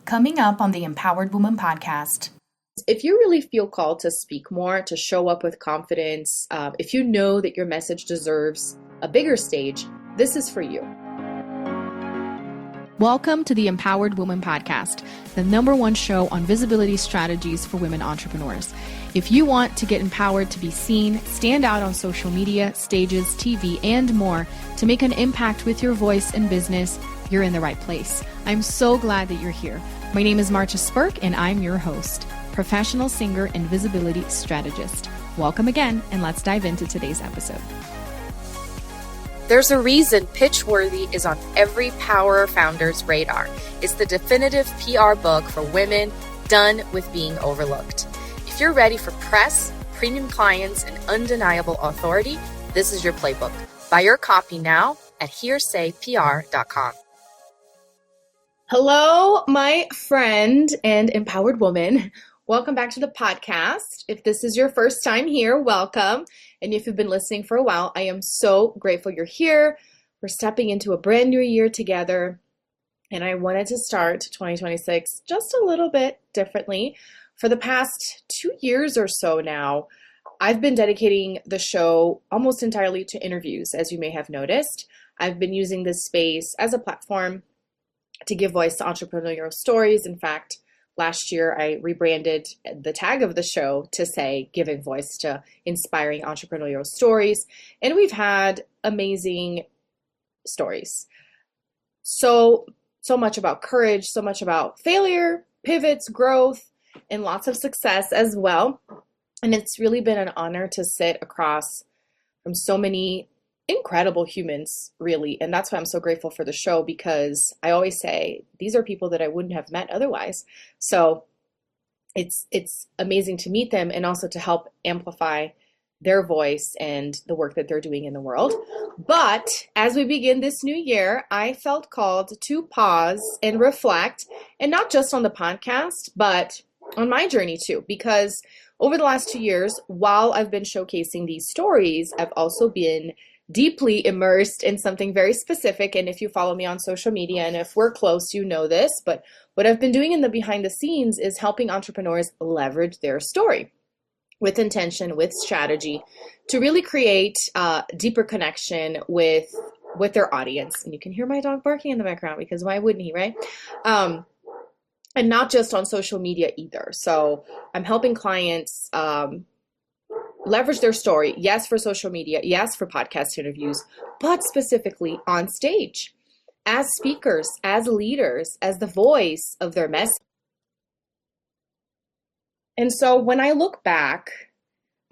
Coming up on the Empowered Woman podcast. If you really feel called to speak more, to show up with confidence, if you know that your message deserves a bigger stage, this is for you. Welcome to the Empowered Woman podcast, the #1 show on visibility strategies for women entrepreneurs. If you want to get empowered to be seen, stand out on social media, stages, TV, and more to make an impact with your voice and business, you're in the right place. I'm so glad that you're here. My name is Marcia Spurk, and I'm your host, professional singer and visibility strategist. Welcome again, and let's dive into today's episode. There's a reason Pitchworthy is on every power founder's radar. It's the definitive PR book for women done with being overlooked. If you're ready for press, premium clients, and undeniable authority, this is your playbook. Buy your copy now at hearsaypr.com. Hello, my friend and empowered woman. Welcome back to the podcast. If this is your first time here, welcome. And if you've been listening for a while, I am so grateful you're here. We're stepping into a brand new year together. And I wanted to start 2026 just a little bit differently. For the past 2 years or so now, I've been dedicating the show almost entirely to interviews, as you may have noticed. I've been using this space as a platform to give voice to entrepreneurial stories. In fact, last year I rebranded the tag of the show to say giving voice to inspiring entrepreneurial stories. And we've had amazing stories. So much about courage, so much about failure, pivots, growth, and lots of success as well. And it's really been an honor to sit across from so many incredible humans, really. And that's why I'm so grateful for the show, because I always say these are people that I wouldn't have met otherwise. So it's amazing to meet them and also to help amplify their voice and the work that they're doing in the world. But as we begin this new year, I felt called to pause and reflect, and not just on the podcast, but on my journey too, because over the last 2 years, while I've been showcasing these stories, I've also been deeply immersed in something very specific. And if you follow me on social media, and if we're close, you know this, but what I've been doing in the behind the scenes is helping entrepreneurs leverage their story with intention, with strategy, to really create a deeper connection with their audience. And you can hear my dog barking in the background, because why wouldn't he, right? And not just on social media either. So I'm helping clients leverage their story, yes, for social media, yes, for podcast interviews, but specifically on stage, as speakers, as leaders, as the voice of their message. And so when I look back,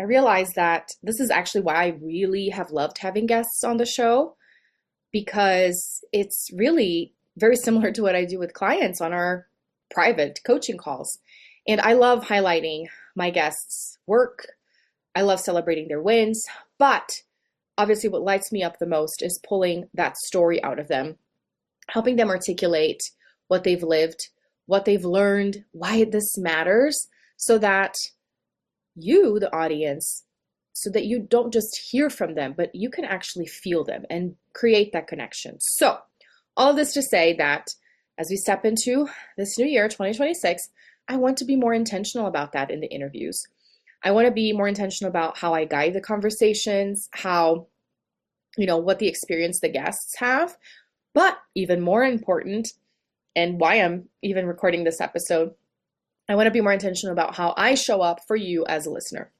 I realize that this is actually why I really have loved having guests on the show, because it's really very similar to what I do with clients on our private coaching calls. And I love highlighting my guests' work. I love celebrating their wins, but obviously what lights me up the most is pulling that story out of them, helping them articulate what they've lived, what they've learned, why this matters, so that you, the audience, so that you don't just hear from them, but you can actually feel them and create that connection. So all of this to say that as we step into this new year, 2026, I want to be more intentional about that in the interviews. I want to be more intentional about how I guide the conversations, how, what the experience the guests have. But even more important, and why I'm even recording this episode, I want to be more intentional about how I show up for you as a listener.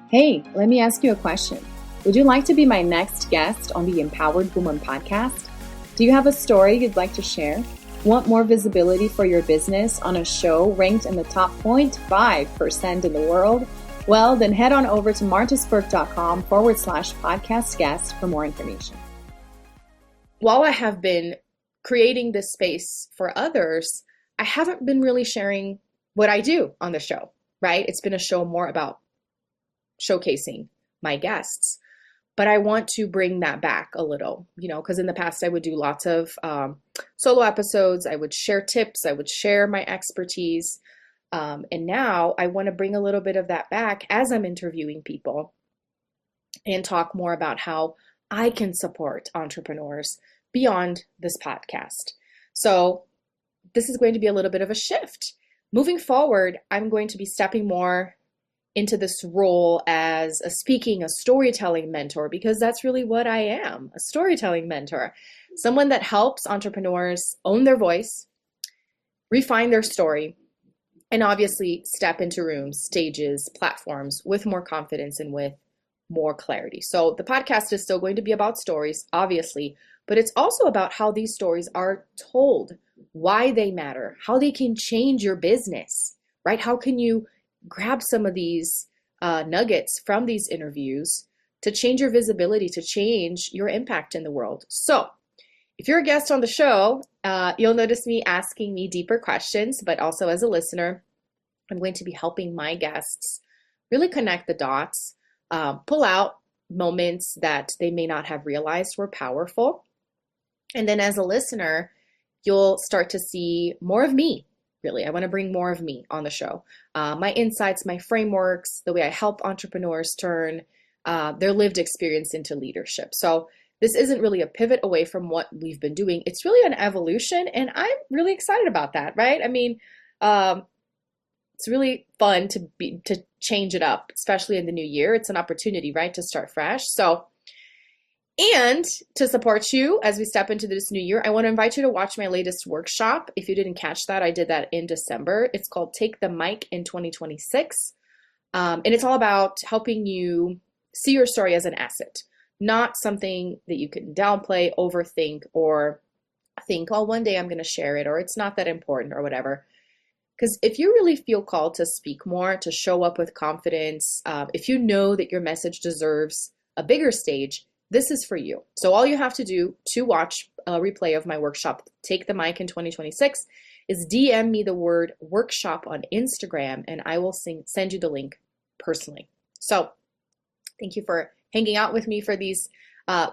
Hey, let me ask you a question. Would you like to be my next guest on the Empowered Woman podcast? Do you have a story you'd like to share? Want more visibility for your business on a show ranked in the top 0.5% in the world? Well, then head on over to martaspurk.com/podcast guest for more information. While I have been creating this space for others, I haven't been really sharing what I do on the show, right? It's been a show more about showcasing my guests. But I want to bring that back a little, because in the past I would do lots of solo episodes. I would share tips. I would share my expertise. And now I want to bring a little bit of that back as I'm interviewing people and talk more about how I can support entrepreneurs beyond this podcast. So this is going to be a little bit of a shift. Moving forward, I'm going to be stepping more into this role as a storytelling mentor, because that's really what I am, a storytelling mentor, someone that helps entrepreneurs own their voice, refine their story, and obviously step into rooms, stages, platforms with more confidence and with more clarity. So the podcast is still going to be about stories, obviously, but it's also about how these stories are told, why they matter, how they can change your business, right? How can you grab some of these nuggets from these interviews to change your visibility, to change your impact in the world? So if you're a guest on the show, you'll notice me asking me deeper questions, but also as a listener, I'm going to be helping my guests really connect the dots, pull out moments that they may not have realized were powerful. And then as a listener, you'll start to see more of me. Really, I want to bring more of me on the show. My insights, my frameworks, the way I help entrepreneurs turn their lived experience into leadership. So this isn't really a pivot away from what we've been doing. It's really an evolution, and I'm really excited about that, right? I mean, it's really fun to change it up, especially in the new year. It's an opportunity, right, to start fresh. So, and to support you as we step into this new year, I want to invite you to watch my latest workshop. If you didn't catch that, I did that in December. It's called Take the Mic in 2026. And it's all about helping you see your story as an asset, not something that you can downplay, overthink, or think, oh, one day I'm going to share it, or it's not that important, or whatever. Because if you really feel called to speak more, to show up with confidence, if you know that your message deserves a bigger stage, this is for you. So all you have to do to watch a replay of my workshop, Take the Mic in 2026, is DM me the word workshop on Instagram, and I will send you the link personally. So thank you for hanging out with me for these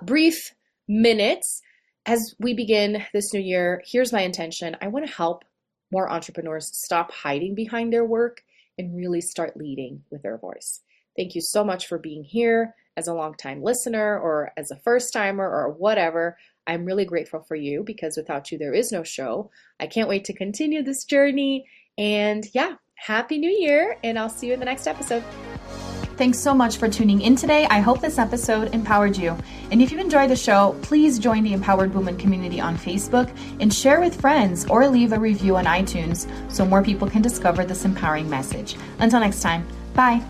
brief minutes. As we begin this new year, here's my intention. I want to help more entrepreneurs stop hiding behind their work and really start leading with their voice. Thank you so much for being here as a longtime listener or as a first timer or whatever. I'm really grateful for you, because without you, there is no show. I can't wait to continue this journey. And yeah, Happy New Year, and I'll see you in the next episode. Thanks so much for tuning in today. I hope this episode empowered you. And if you enjoyed the show, please join the Empowered Woman community on Facebook and share with friends, or leave a review on iTunes so more people can discover this empowering message. Until next time, bye.